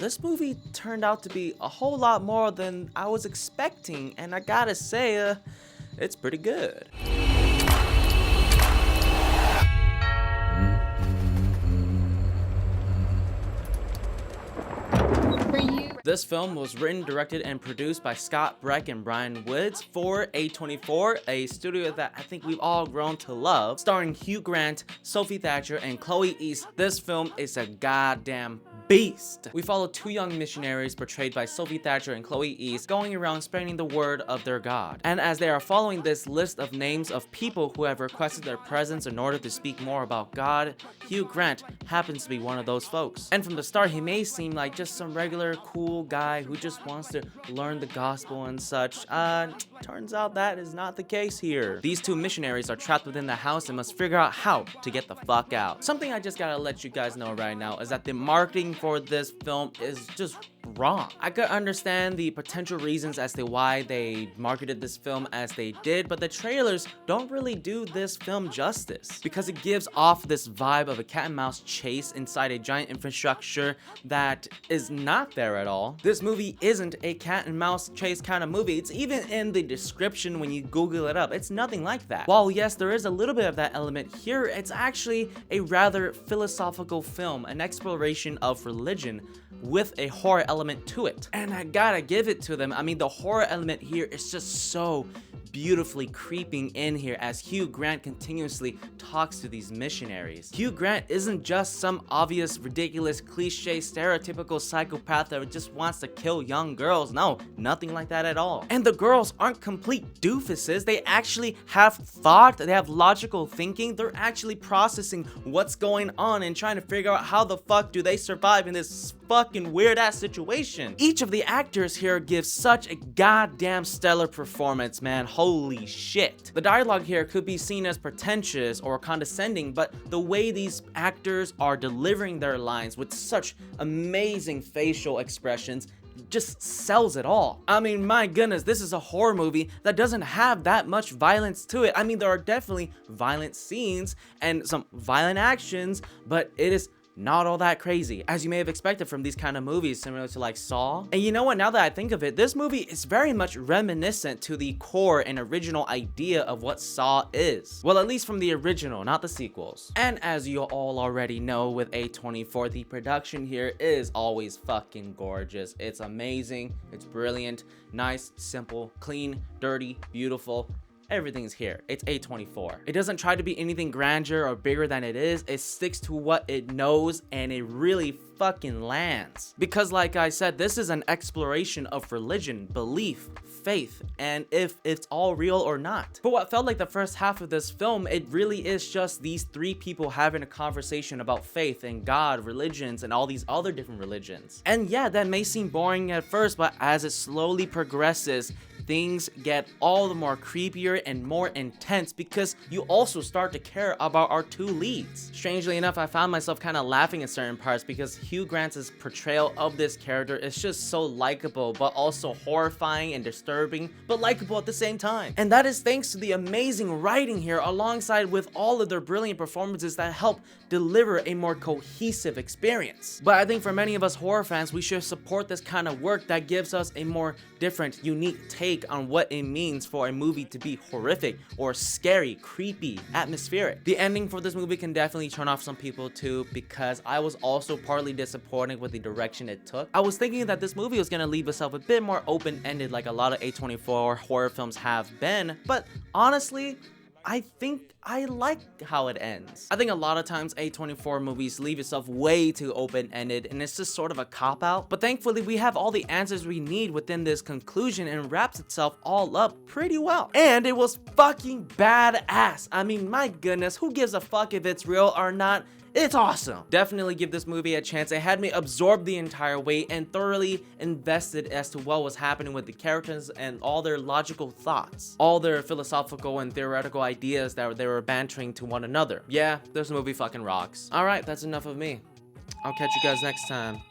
this movie turned out to be a whole lot more than I was expecting, and I gotta say, it's pretty good. This film was written, directed, and produced by Scott Breck and Brian Woods for A24, a studio that I think we've all grown to love. Starring Hugh Grant, Sophie Thatcher, and Chloe East, this film is a goddamn beast. We follow two young missionaries portrayed by Sophie Thatcher and Chloe East going around spreading the word of their God. And as they are following this list of names of people who have requested their presence in order to speak more about God, Hugh Grant happens to be one of those folks. And from the start, he may seem like just some regular cool guy who just wants to learn the gospel and such. Turns out that is not the case here. These two missionaries are trapped within the house and must figure out how to get the fuck out. Something I just gotta let you guys know right now is that the marketing for this film is just wrong. I could understand the potential reasons as to why they marketed this film as they did, but the trailers don't really do this film justice because it gives off this vibe of a cat and mouse chase inside a giant infrastructure that is not there at all. This movie isn't a cat and mouse chase kind of movie. It's even in the description when you Google it up. It's nothing like that. While yes, there is a little bit of that element here, it's actually a rather philosophical film, an exploration of religion with a horror element to it. And I gotta give it to them. I mean, the horror element here is just so beautifully creeping in here as Hugh Grant continuously talks to these missionaries. Hugh Grant isn't just some obvious, ridiculous, cliche, stereotypical psychopath that just wants to kill young girls. No, nothing like that at all. And the girls aren't complete doofuses. They actually have thought, they have logical thinking. They're actually processing what's going on and trying to figure out how the fuck do they survive in this fucking weird ass situation. Each of the actors here gives such a goddamn stellar performance, man. Holy shit. The dialogue here could be seen as pretentious or condescending, but the way these actors are delivering their lines with such amazing facial expressions just sells it all. I mean, my goodness, this is a horror movie that doesn't have that much violence to it. I mean, there are definitely violent scenes and some violent actions, but it is not all that crazy, as you may have expected from these kind of movies similar to like Saw. And you know what, now that I think of it, this movie is very much reminiscent to the core and original idea of what Saw is. Well, at least from the original, not the sequels. And as you all already know, with A24, the production here is always fucking gorgeous. It's amazing, it's brilliant, nice, simple, clean, dirty, beautiful. Everything's here. It's A24. It doesn't try to be anything grandeur or bigger than it is. It sticks to what it knows and it really fucking lands. Because like I said, this is an exploration of religion, belief, faith, and if it's all real or not. But what felt like the first half of this film, it really is just these three people having a conversation about faith and God, religions, and all these other different religions. And yeah, that may seem boring at first, but as it slowly progresses, things get all the more creepier and more intense because you also start to care about our two leads. Strangely enough, I found myself kind of laughing at certain parts because Hugh Grant's portrayal of this character is just so likable, but also horrifying and disturbing, but likable at the same time. And that is thanks to the amazing writing here, alongside with all of their brilliant performances that help deliver a more cohesive experience. But I think for many of us horror fans, we should support this kind of work that gives us a more different, unique take on what it means for a movie to be horrific or scary, creepy, atmospheric. The ending for this movie can definitely turn off some people too, because I was also partly disappointed with the direction it took. I was thinking that this movie was gonna leave itself a bit more open-ended like a lot of A24 horror films have been, but honestly, I think I like how it ends. I think a lot of times A24 movies leave itself way too open-ended and it's just sort of a cop-out, but thankfully we have all the answers we need within this conclusion and wraps itself all up pretty well. And it was fucking badass. I mean, my goodness, who gives a fuck if it's real or not? It's awesome. Definitely give this movie a chance. It had me absorb the entire way and thoroughly invested as to what was happening with the characters and all their logical thoughts, all their philosophical and theoretical ideas that they were bantering to one another. Yeah, this movie fucking rocks. All right, that's enough of me. I'll catch you guys next time.